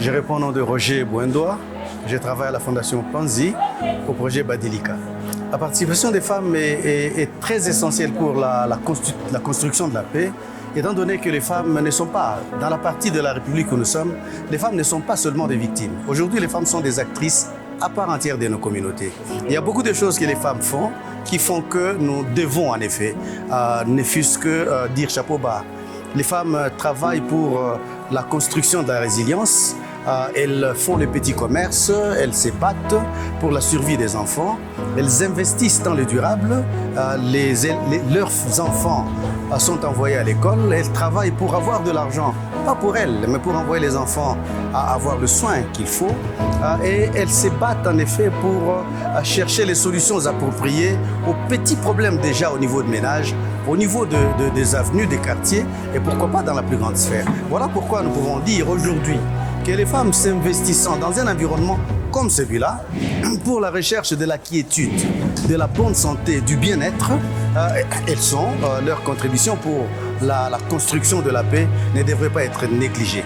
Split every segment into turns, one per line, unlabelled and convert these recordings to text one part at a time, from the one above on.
Je réponds au nom de Roger Bouendoa. Je travaille à la Fondation Panzi au projet Badilika. La participation des femmes est très essentielle pour la construction de la paix, étant donné que les femmes ne sont pas, dans la partie de la République où nous sommes, les femmes ne sont pas seulement des victimes. Aujourd'hui, les femmes sont des actrices à part entière de nos communautés. Il y a beaucoup de choses que les femmes font qui font que nous devons en effet, ne fût-ce que dire chapeau bas. Les femmes travaillent pour la construction de la résilience. Elles font le petit commerce, elles se battent pour la survie des enfants, elles investissent dans le durable, leurs enfants sont envoyés à l'école, elles travaillent pour avoir de l'argent, pas pour elles, mais pour envoyer les enfants à avoir le soin qu'il faut. Et elles se battent en effet pour chercher les solutions appropriées aux petits problèmes déjà au niveau de ménage, au niveau des avenues, des quartiers et pourquoi pas dans la plus grande sphère. Voilà pourquoi nous pouvons dire aujourd'hui que les femmes s'investissant dans un environnement comme celui-là, pour la recherche de la quiétude, de la bonne santé, du bien-être, elles sont, leur contribution pour la construction de la paix ne devrait pas être négligée.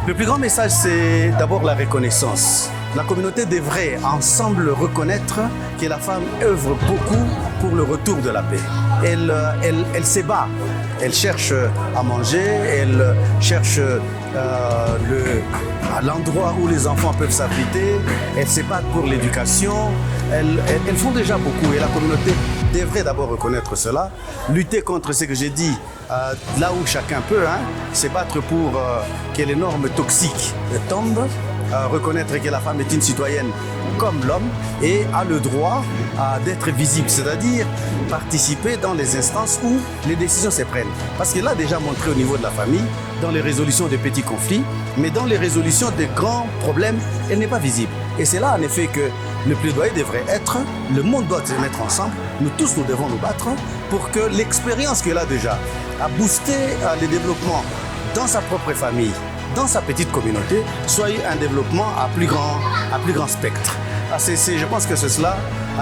Le plus grand message, c'est d'abord la reconnaissance. La communauté devrait ensemble reconnaître que la femme œuvre beaucoup pour le retour de la paix. Elle se bat, elle cherche à manger, elle cherche l'endroit où les enfants peuvent s'abriter, elles se battent pour l'éducation, elles font déjà beaucoup et la communauté devrait d'abord reconnaître cela, lutter contre ce que j'ai dit, là où chacun peut, se battre pour que les normes toxiques tombent, reconnaître que la femme est une citoyenne comme l'homme et a le droit d'être visible, c'est-à-dire participer dans les instances où les décisions se prennent. Parce qu'elle a déjà montré au niveau de la famille, dans les résolutions de petits conflits, mais dans les résolutions de grands problèmes, elle n'est pas visible. Et c'est là en effet que le plaidoyer devrait être, le monde doit se mettre ensemble, nous tous nous devons nous battre pour que l'expérience qu'elle a déjà a boosté le développement dans sa propre famille, dans sa petite communauté, soit un développement à plus grand spectre. Je pense que c'est cela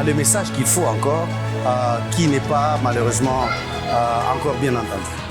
le message qu'il faut encore, qui n'est pas malheureusement encore bien entendu.